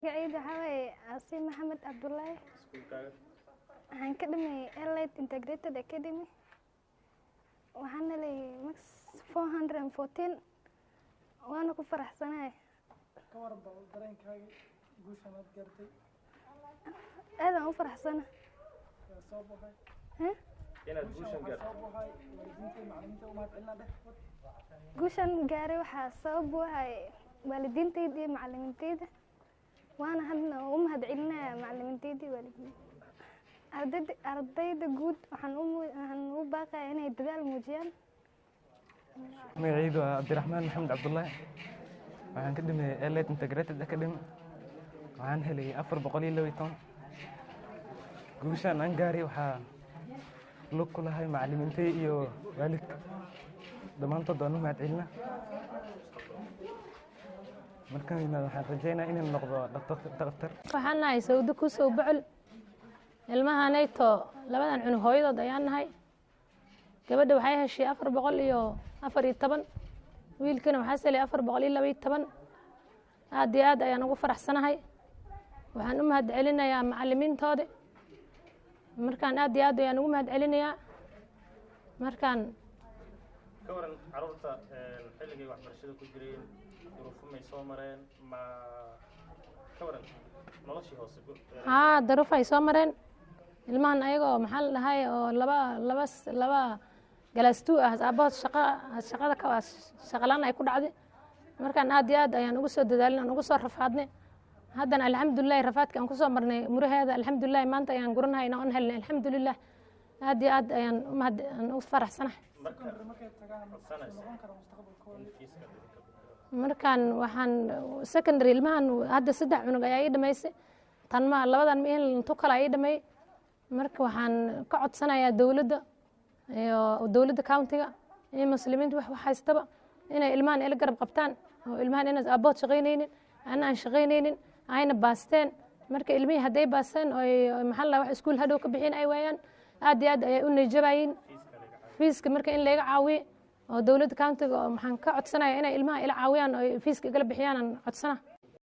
magacayda waxaa waaye Asiim Maxamed Cabdullaahi. Waxaan ka dhammeeyay Elite Integrated Academy. Waxaan helay max 414 waana ku faraxsanahay. ka warba dareenkaaga guushan aad gaartay aad aan u faraxsanahay. soo baxay inaad guushan gaartay waalidiinta macallimiinta u mahadcelinaa dheh Guushan gaaray waxaa sabab u ahay waalidiintayda iyo macallimiintayda. waana hadna u mahadcelinayaa macallimiintayda iyo waalidiintayda. ardayda guud waxaan u baaqayaa inay dadaal muujiyaan. magacaydu waa Cabdiraxmaan Maxamed Cabdullaahi. waxaan ka dhameeyay Elite Integrated Academy. waxaan helay 412. guushan aan gaaray waxaa lug ku lahay macallimiintay iyo waalidka dhammaantood waan u mahadcelinaa. markaan waxaan rajaynayaa inaan noqdo dhaqtar. waxaan nahay Sawdo Kusow Bocol. ilmahanayto labadan cunug hooyadood ayaan nahay. gabadha waxay heshay 414. wiilkana waxaa helay 412. aad iyo aad ayaan ugu faraxsanahay. waxaan u mahadcelinayaa macallimiintooda. markaan aad iyo aad ayaan ugu mahadcelinayaa. markaan ka waran carruurta xilligay waxbarashada ku jireen duruufo may soo mareen ma ka waran noloshii hoose daruuf ay soo mareen ilmahan ayagoo maxaa la dhahay oo laba galaastu ah aabahood shaqada shaqalaan ay ku dhacday. markaan aad iyo aad ayaan ugu soo dadaalin aan ugu soo rafaadnay. haddana alxamdulillahi rafaadka aan ku soo marnay muraheeda alxamdulillahi maanta ayaan guranahayna oon helnay alxamdulilah. aad iyo aad ayaan u faraxsanahay. markaan waxaan secondary ilmahan hadda 3 cunug ayaa ii dhamaysay. tan ma labadan ma in tu kale ii dhamay. marka waxaan ka codsanayaa dawladda iyo dawladda countiga iyo muslimiinta wax haystaba inay ilmahan ila garab qabtaan oo ilmahan inay aabood shaqaynaynin aan shaqaynaynin ayna baasteen. marka ilmihii hadday baasteen oo maxaa la wax iskuul hadhow ka bixin ay waayaan aad iyo aad ayay u niyjabayeen fiiska marka in laga caawiyo oo dawladda countiga maxaan ka codsanayaa inay ilmaha ila caawiyaan oo fiiska igala bixiyaan aan codsana